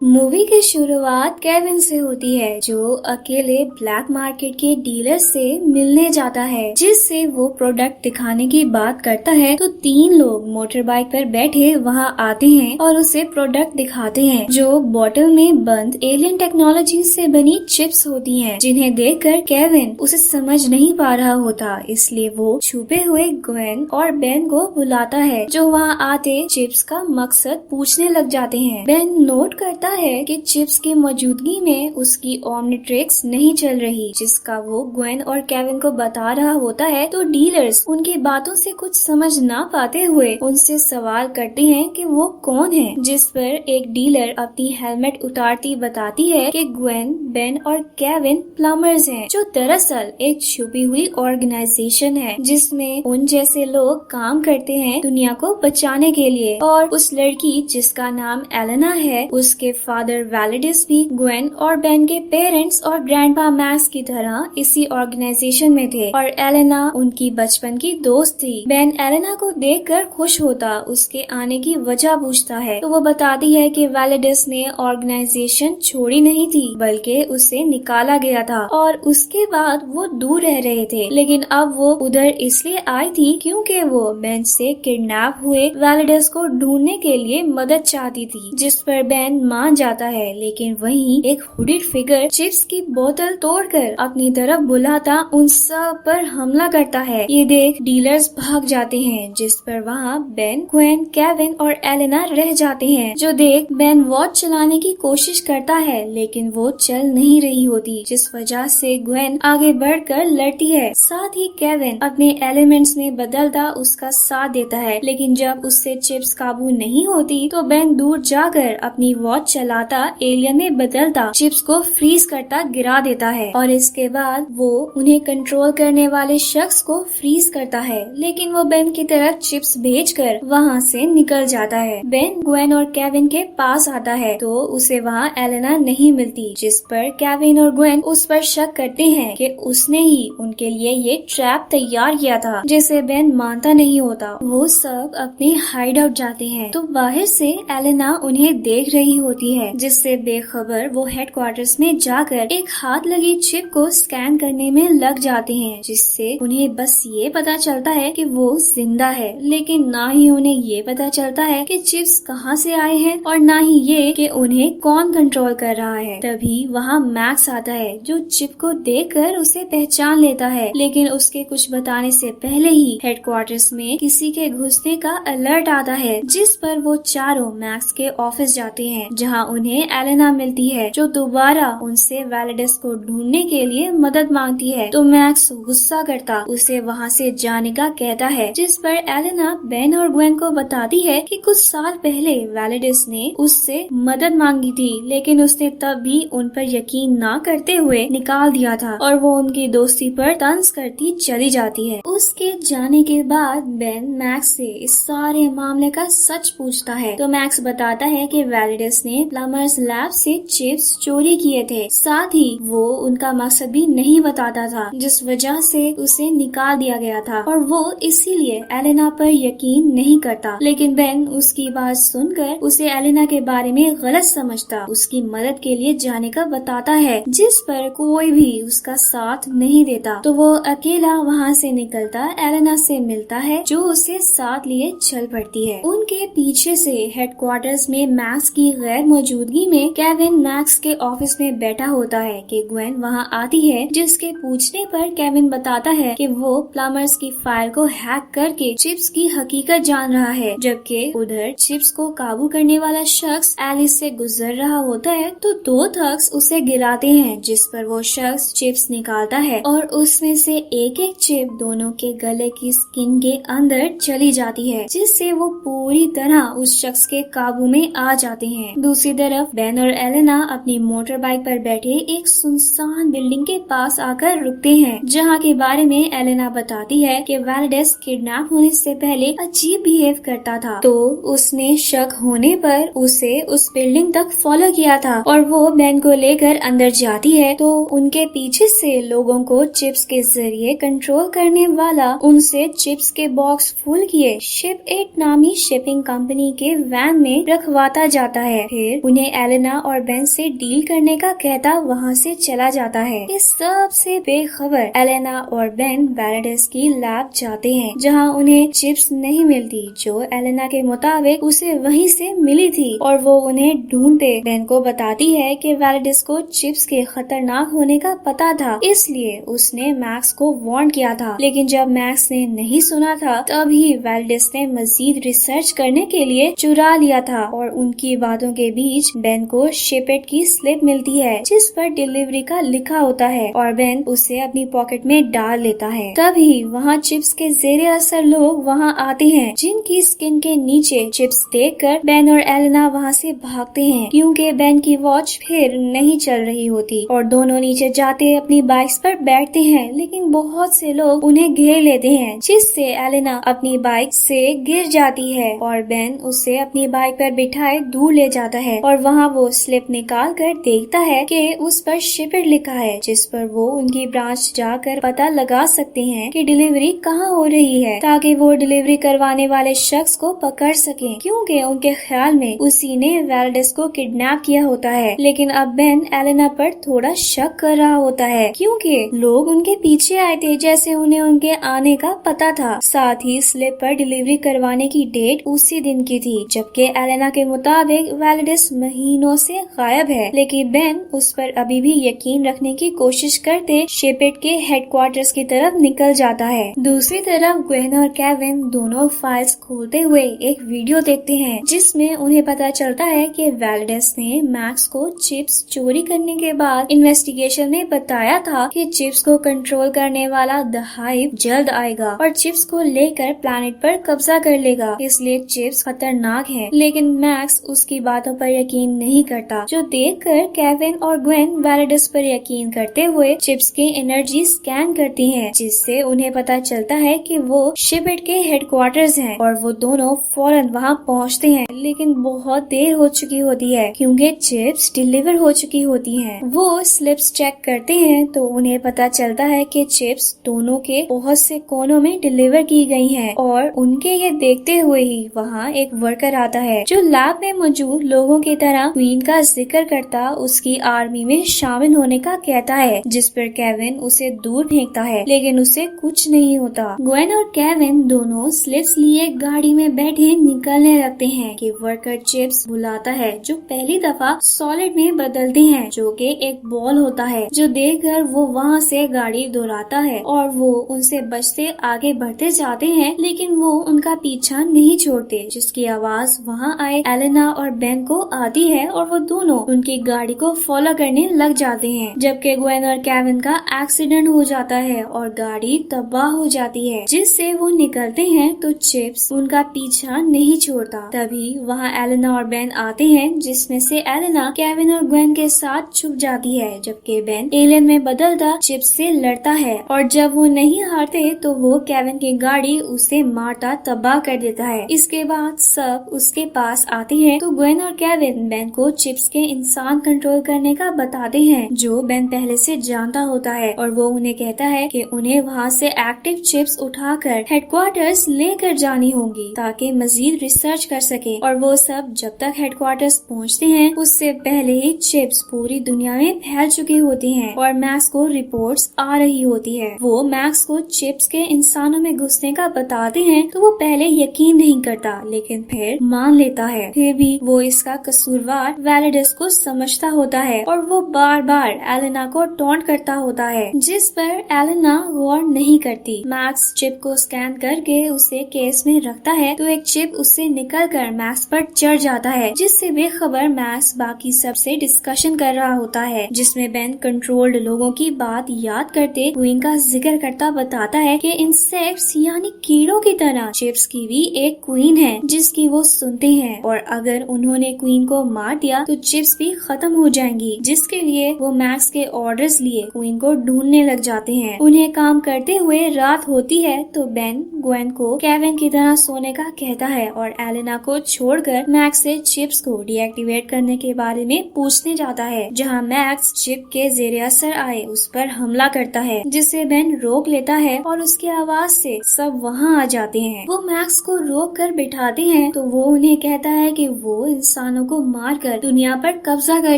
Movie की शुरुआत Kevin से होती है जो अकेले ब्लैक मार्केट के डीलर से मिलने जाता है, जिससे वो प्रोडक्ट दिखाने की बात करता है। तो 3 लोग मोटर बाइक पर बैठे वहाँ आते हैं और उसे प्रोडक्ट दिखाते हैं जो बोतल में बंद एलियन टेक्नोलॉजी से बनी चिप्स होती हैं, जिन्हें देखकर केविन उसे समझ नहीं पा रहा होता। इसलिए वो छुपे हुए ग्वेन और बेन को बुलाता है, जो वहाँ आते चिप्स का मकसद पूछने लग जाते हैं। बेन नोट करता है कि चिप्स की मौजूदगी में उसकी ओमनिट्रिक्स नहीं चल रही, जिसका वो ग्वेन और केविन को बता रहा होता है। तो डीलर्स उनकी बातों से कुछ समझ ना पाते हुए उनसे सवाल करते हैं कि वो कौन है, जिस पर एक डीलर अपनी हेलमेट उतारती बताती है कि ग्वेन, बेन और केविन प्लम्बर्स हैं, जो दरअसल एक छुपी हुई ऑर्गेनाइजेशन है जिसमें उन जैसे लोग काम करते हैं दुनिया को बचाने के लिए। और उस लड़की जिसका नाम एलेना है, उसके फादर वैलिडिस भी ग्वेन और बेन के पेरेंट्स और ग्रैंडपा मैक्स की तरह इसी ऑर्गेनाइजेशन में थे और एलेना उनकी बचपन की दोस्त थी। बेन एलेना को देखकर खुश होता उसके आने की वजह पूछता है, तो वो बताती है कि वैलिडिस ने ऑर्गेनाइजेशन छोड़ी नहीं थी, बल्कि उसे निकाला गया था और उसके बाद वो दूर रह रहे थे। लेकिन अब वो उधर इसलिए आई थी क्योंकि वो बेन से किडनैप हुए वैलिडिस को ढूंढने के लिए मदद चाहती थी, जिस पर बेन मान जाता है। लेकिन वहीं एक हुडीड फिगर चिप्स की बोतल तोड़कर अपनी तरफ बुलाता उन सब पर हमला करता है। ये देख डीलर्स भाग जाते हैं, जिस पर वहाँ बेन, ग्वेन, केविन और एलेना रह जाते हैं। जो देख बेन वॉच चलाने की कोशिश करता है, लेकिन वो चल नहीं रही होती, जिस वजह से ग्वेन आगे बढ़कर लड़ती है। साथ ही केविन अपने एलिमेंट्स में बदलता उसका साथ देता है, लेकिन जब उससे चिप्स काबू नहीं होती तो बेन दूर जाकर अपनी वॉच चलाता एलियन में बदलता चिप्स को फ्रीज करता गिरा देता है और इसके बाद वो उन्हें कंट्रोल करने वाले शख्स को फ्रीज करता है। लेकिन वो बेन की तरफ चिप्स भेजकर वहाँ से निकल जाता है। बेन ग्वेन और केविन के पास आता है तो उसे वहाँ एलेना नहीं मिलती, जिस पर केविन और ग्वेन उस पर शक करते हैं कि उसने ही उनके लिए ये ट्रैप तैयार किया था, जिसे बेन मानता नहीं होता। वो सब अपने हाइड आउट जाते हैं तो बाहर से एलेना उन्हें देख रही होती है, जिससे बेखबर वो हेडक्वार्टर्स में जाकर एक हाथ लगी चिप को स्कैन करने में लग जाते हैं, जिससे उन्हें बस ये पता चलता है कि वो जिंदा है। लेकिन ना ही उन्हें ये पता चलता है कि चिप्स कहाँ से आए हैं और ना ही ये कि उन्हें कौन कंट्रोल कर रहा है। तभी वहाँ मैक्स आता है, जो चिप को देखकर उसे पहचान लेता है, लेकिन उसके कुछ बताने से पहले ही हेडक्वार्टर्स में किसी के घुसने का अलर्ट आता है, जिस पर वो चारों मैक्स के ऑफिस जाते हैं, जहाँ उन्हें एलेना मिलती है, जो दोबारा उनसे वैलिडिस को ढूंढने के लिए मदद मांगती है। तो मैक्स गुस्सा करता उसे वहाँ से जाने का कहता है, जिस पर एलेना बेन और ग्वेन को बताती है कि कुछ साल पहले वैलिडिस ने उससे मदद मांगी थी, लेकिन उसने तब भी उन पर यकीन न करते हुए निकाल दिया था और वो उनकी दोस्ती पर तंज करती चली जाती है। उसके जाने के बाद बेन मैक्स से इस सारे मामले का सच पूछता है, तो मैक्स बताता है कि वैलिडिस ने प्लम्बर्स लैब से चिप्स चोरी किए थे। साथ ही वो उनका मकसद भी नहीं बताता था, जिस वजह से उसे निकाल दिया गया था और वो इसीलिए एलेना पर यकीन नहीं करता। लेकिन बेन उसकी बात सुनकर उसे एलेना के बारे में गलत समझता उसकी मदद के लिए जाने का बताता है, जिस पर कोई भी उसका साथ नहीं देता। तो वो अकेला वहाँ से निकलता एलेना से मिलता है, जो उसे साथ लिए चल पड़ती है। उनके पीछे से हेडक्वार्टर्स में मैक्स की गैर मौजूदगी में केविन मैक्स के ऑफिस में बैठा होता है कि ग्वेन वहाँ आती है, जिसके पूछने पर केविन बताता है कि वो प्लम्बर्स की फाइल को हैक करके चिप्स की हकीकत जान रहा है, जबकि उधर चिप्स को काबू करने वाला शख्स एलिस से गुजर रहा होता है। तो 2 थग्स उसे गिराते हैं, जिस पर वो शख्स चिप्स निकालता है और उसमें से एक एक चिप दोनों के गले की स्किन के अंदर चली जाती है, जिससे वो पूरी तरह उस शख्स के काबू में आ जाते हैं। दूसरी तरफ बेन और एलेना अपनी मोटर बाइक पर बैठे एक सुनसान बिल्डिंग के पास आकर रुकते हैं, जहाँ के बारे में एलेना बताती है कि वैलिडिस किडनैप होने से पहले अजीब बिहेव करता था, तो उसने शक होने पर उसे उस बिल्डिंग तक फॉलो किया था और वो बेन को लेकर अंदर जाती है। तो उनके पीछे से लोगों को चिप्स के जरिए कंट्रोल करने वाला उनसे चिप्स के बॉक्स फुल किए शिप 8 नामी शिपिंग कंपनी के वैन में रखवाता जाता है। फिर फिर उन्हें एलेना और बेन से डील करने का कहता वहाँ से चला जाता है। इस सब से बेखबर एलेना और बेन वैलेडिस की लैब जाते हैं, जहाँ उन्हें चिप्स नहीं मिलती जो एलेना के मुताबिक उसे वहीं से मिली थी, और वो उन्हें ढूंढते बेन को बताती है कि वैलेडिस को चिप्स के खतरनाक होने का पता था, इसलिए उसने मैक्स को वार्न किया था। लेकिन जब मैक्स ने नहीं सुना था तभी वैलेडिस ने मजीद रिसर्च करने के लिए चुरा लिया था, और उनकी बातों के बीच बेन को शेपेट की स्लिप मिलती है जिस पर डिलीवरी का लिखा होता है, और बेन उसे अपनी पॉकेट में डाल लेता है। तभी वहाँ चिप्स के जेरे असर लोग वहाँ आते हैं, जिनकी स्किन के नीचे चिप्स देखकर बेन और एलेना वहाँ से भागते हैं, क्योंकि बेन की वॉच फिर नहीं चल रही होती, और दोनों नीचे जाते अपनी बाइक्स पर बैठते हैं। लेकिन बहुत से लोग उन्हें घेर लेते हैं, जिससे एलेना अपनी बाइक से गिर जाती है, और बेन उसे अपनी बाइक पर बिठाए दूर ले जाता है, और वहाँ वो स्लिप निकाल कर देखता है कि उस पर शिपेट लिखा है, जिस पर वो उनकी ब्रांच जाकर पता लगा सकते हैं कि डिलीवरी कहाँ हो रही है, ताकि वो डिलीवरी करवाने वाले शख्स को पकड़ सकें, क्योंकि उनके ख्याल में उसी ने वैलेडिस को किडनैप किया होता है। लेकिन अब बेन एलेना पर थोड़ा शक कर रहा होता है, क्योंकि लोग उनके पीछे आए थे जैसे उन्हें उनके आने का पता था। साथ ही स्लिप पर डिलीवरी करवाने की डेट उसी दिन की थी, जबकि एलेना के मुताबिक वैलेडिस महीनों से गायब है। लेकिन बेन उस पर अभी भी यकीन रखने की कोशिश करते शेपेट के हेडक्वार्टर्स की तरफ निकल जाता है। दूसरी तरफ ग्वेन और केविन दोनों फाइल्स खोलते हुए एक वीडियो देखते हैं, जिसमें उन्हें पता चलता है कि वैलेडिस ने मैक्स को चिप्स चोरी करने के बाद इन्वेस्टिगेशन में बताया था कि चिप्स को कंट्रोल करने वाला द हाइव जल्द आएगा और चिप्स को लेकर प्लैनेट पर कब्जा कर लेगा, इसलिए चिप्स खतरनाक है। लेकिन मैक्स उसकी बातों पर यकीन नहीं करता, जो देखकर केविन और ग्वेन वैलेडिस पर यकीन करते हुए चिप्स की एनर्जी स्कैन करती हैं, जिससे उन्हें पता चलता है कि वो शिपेट के हेडक्वार्टर्स हैं, और वो दोनों फौरन वहां पहुंचते हैं। लेकिन बहुत देर हो चुकी होती है, क्योंकि चिप्स डिलीवर हो चुकी होती हैं। वो स्लिप्स चेक करते हैं तो उन्हें पता चलता है कि चिप्स दोनों के बहुत से कोनों में डिलीवर की गई हैं, और उनके ये देखते हुए ही वहाँ एक वर्कर आता है, जो लैब में मौजूद लोगों की तरह क्वीन का जिक्र करता उसकी आर्मी में शामिल होने का कहता है, जिस पर केविन उसे दूर फेंकता है, लेकिन उसे कुछ नहीं होता। ग्वेन और केविन दोनों स्लिप्स लिए गाड़ी में बैठे निकलने लगते हैं कि वर्कर चिप्स बुलाता है, जो पहली दफा सॉलिड में बदलते हैं, जो कि एक बॉल होता है, जो देखकर वो वहाँ से गाड़ी दोहराता है, और वो उनसे बचते आगे बढ़ते जाते हैं, लेकिन वो उनका पीछा नहीं छोड़ते, जिसकी आवाज वहाँ आए एलेना और बेन को आती है, और वो दोनों उनकी गाड़ी को फॉलो करने लग जाते हैं। जबकि ग्वेन और केविन का एक्सीडेंट हो जाता है और गाड़ी तबाह हो जाती है, जिससे वो निकलते हैं तो चिप्स उनका पीछा नहीं छोड़ता। तभी वहाँ एलेना और बेन आते हैं, जिसमें से एलेना केविन और ग्वेन के साथ छुप जाती है, जबकि बेन एलियन में बदलता चिप्स से लड़ता है, और जब वो नहीं हारते तो वो केविन की गाड़ी उसे मारता तबाह कर देता है। इसके बाद सब उसके पास आते हैं तो ग्वेन और केविन बेन को चिप्स के इंसान कंट्रोल करने का बताते हैं, जो बेन पहले से जानता होता है, और वो उन्हें कहता है कि उन्हें वहाँ से एक्टिव चिप्स उठाकर हेडक्वार्टर्स लेकर जानी होंगी, ताकि मजीद रिसर्च कर सके। और वो सब जब तक हेडक्वार्टर्स पहुँचते हैं उससे पहले ही चिप्स पूरी दुनिया में फैल चुकी होती हैं, और मैक्स को रिपोर्ट्स आ रही होती है। वो मैक्स को चिप्स के इंसानों में घुसने का बताते हैं तो वो पहले यकीन नहीं करता, लेकिन फिर मान लेता है। फिर भी वो इसका कसूरवार वैलेडिस को समझता होता है, और वो बार बार एलेना को टॉन्ट करता होता है, जिस पर एलेना गौर नहीं करती। मैक्स चिप को स्कैन करके उसे केस में रखता है तो एक चिप उससे निकलकर मैक्स पर चढ़ जाता है, जिससे बेखबर मैक्स बाकी सबसे डिस्कशन कर रहा होता है, जिसमें बेन कंट्रोल्ड लोगों की बात याद करते क्वीन का जिक्र करता बताता है कि इंसेक्ट्स यानी कीड़ों की तरह चिप्स की भी एक क्वीन है, जिसकी वो सुनते हैं, और अगर उन्होंने क्वीन को मार दिया तो चिप्स भी खत्म हो जाएंगी, जिसके लिए वो मैक्स के ऑर्डर्स लिए क्वीन को ढूंढने लग जाते हैं। उन्हें काम करते हुए रात होती है तो बेन ग्वेन को केविन की तरह सोने का कहता है, और एलेना को छोड़कर मैक्स से चिप्स को डीएक्टिवेट करने के बारे में पूछने जाता है, जहाँ मैक्स चिप के जेरे असर आए उस पर हमला करता है, जिसे बेन रोक लेता है, और उसकी आवाज से सब वहाँ आ जाते हैं। वो मैक्स को रोक कर बिठाते हैं तो वो उन्हें कहता है कि वो इंसान इंसानों को मारकर दुनिया पर कब्जा कर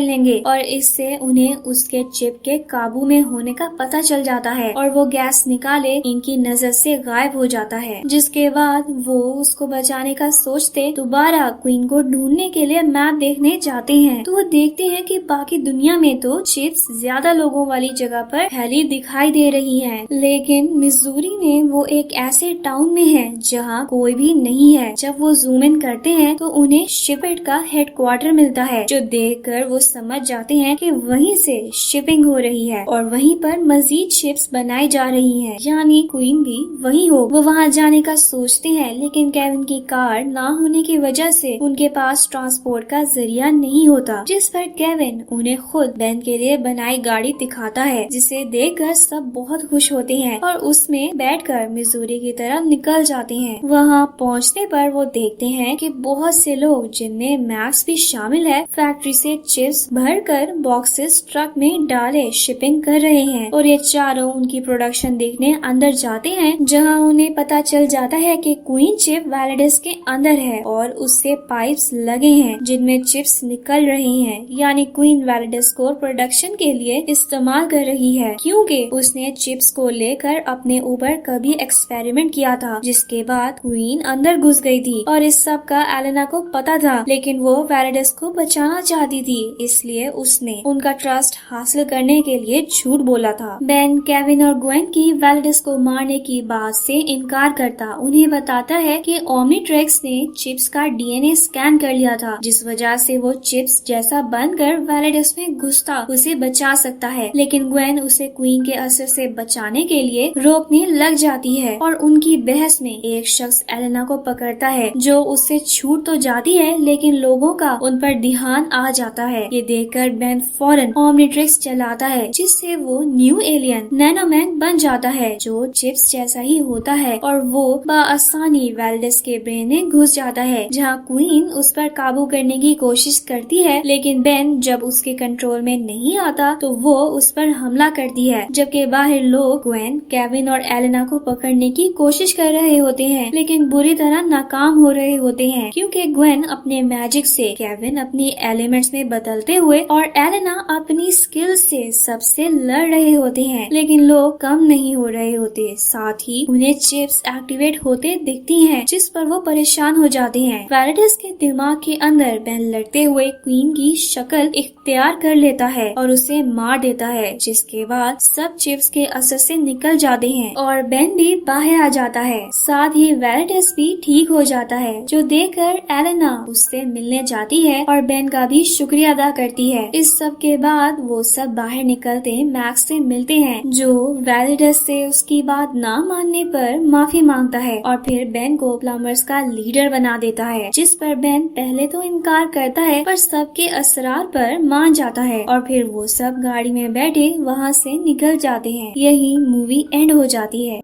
लेंगे और इससे उन्हें उसके चिप के काबू में होने का पता चल जाता है और वो गैस निकाले इनकी नजर से गायब हो जाता है। जिसके बाद वो उसको बचाने का सोचते दोबारा क्वीन को ढूंढने के लिए मैप देखने जाते हैं। तो वो देखते हैं कि बाकी दुनिया में तो चिप्स ज्यादा लोगों वाली जगह पर फैली दिखाई दे रही है, लेकिन मिसूरी में वो एक ऐसे टाउन में है जहाँ कोई भी नहीं है। जब वो जूम इन करते हैं तो उन्हें शिपेट का हेडक्वार्टर मिलता है, जो देखकर वो समझ जाते हैं कि वहीं से शिपिंग हो रही है और वहीं पर मजीद शिप्स बनाई जा रही हैं, यानी क्वीन भी वही हो। वो वहाँ जाने का सोचते हैं, लेकिन केविन की कार ना होने की वजह से उनके पास ट्रांसपोर्ट का जरिया नहीं होता। जिस पर केविन उन्हें खुद बेन के लिए बनाई गाड़ी दिखाता है, जिसे देखकर सब बहुत खुश होते हैं और उसमें बैठकर मिसूरी की तरफ निकल जाते हैं। वहाँ पहुँचने पर वो देखते हैं कि बहुत से लोग, जिनमें मैक्स भी शामिल है, फैक्ट्री से चिप्स भरकर बॉक्सेस ट्रक में डाले शिपिंग कर रहे हैं और ये चारों उनकी प्रोडक्शन देखने अंदर जाते हैं, जहाँ उन्हें पता चल जाता है कि क्वीन चिप वैलिडस के अंदर है और उससे पाइप्स लगे हैं जिनमें चिप्स निकल रही हैं, यानी क्वीन वैलिडस को प्रोडक्शन के लिए इस्तेमाल कर रही है, क्योंकि उसने चिप्स को लेकर अपने ऊपर कभी एक्सपेरिमेंट किया था, जिसके बाद क्वीन अंदर घुस गई थी और इस सब का एलेना को पता था, लेकिन वो वैलिडस को बचाना चाहती थी, इसलिए उसने उनका ट्रस्ट हासिल करने के लिए झूठ बोला था। बेन केविन और ग्वेन की वैलिडस को मारने की बात से इनकार करता उन्हें बताता है कि ओमनीट्रिक्स ने चिप्स का डीएनए स्कैन कर लिया था, जिस वजह से वो चिप्स जैसा बनकर वैलिडस में घुसता उसे बचा सकता है, लेकिन ग्वेन उसे क्वीन के असर से बचाने के लिए रोकने लग जाती है और उनकी बहस में एक शख्स एलेना को पकड़ता है, जो उससे छूट तो जाती है, लेकिन लोगों का उन पर ध्यान आ जाता है। ये देखकर बेन फौरन ओमनीट्रिक्स चलाता है, जिससे वो न्यू एलियन नैनोमैन बन जाता है, जो चिप्स जैसा ही होता है और वो बआसानी वैलिडस के ब्रेन में घुस जाता है, जहाँ क्वीन उस पर काबू करने की कोशिश करती है, लेकिन बेन जब उसके कंट्रोल में नहीं आता तो वो उस पर हमला करती है। जबकि बाहर लोग ग्वेन, केविन और एलेना को पकड़ने की कोशिश कर रहे होते हैं, लेकिन बुरी तरह नाकाम हो रहे होते हैं, क्योंकि ग्वेन अपने मैजिक से, केविन अपनी एलिमेंट्स में बदलते हुए और एलेना अपनी स्किल से सबसे लड़ रहे होते हैं, लेकिन लोग कम नहीं हो रहे होते, साथ ही उन्हें चिप्स एक्टिवेट होते दिखती हैं, जिस पर वो परेशान हो जाते हैं। वैलिडस के दिमाग के अंदर बेन लड़ते हुए क्वीन की शक्ल इख्तियार कर लेता है और उसे मार देता है, जिसके बाद सब चिप्स के असर से निकल जाते हैं और बेन भी बाहर आ जाता है। साथ ही वैलिडस भी ठीक हो जाता है, जो देखकर एलेना उससे मिलने जाती है और बेन का भी शुक्रिया अदा करती है। इस सब के बाद वो सब बाहर निकलते मैक्स से मिलते हैं, जो वैलिडस से उसकी बात ना मानने पर माफी मांगता है और फिर बेन को प्लम्बर्स का लीडर बना देता है, जिस पर बेन पहले तो इनकार करता है, पर सबके असरार पर मान जाता है और फिर वो सब गाड़ी में बैठे वहाँ से निकल जाते हैं। यही मूवी एंड हो जाती है।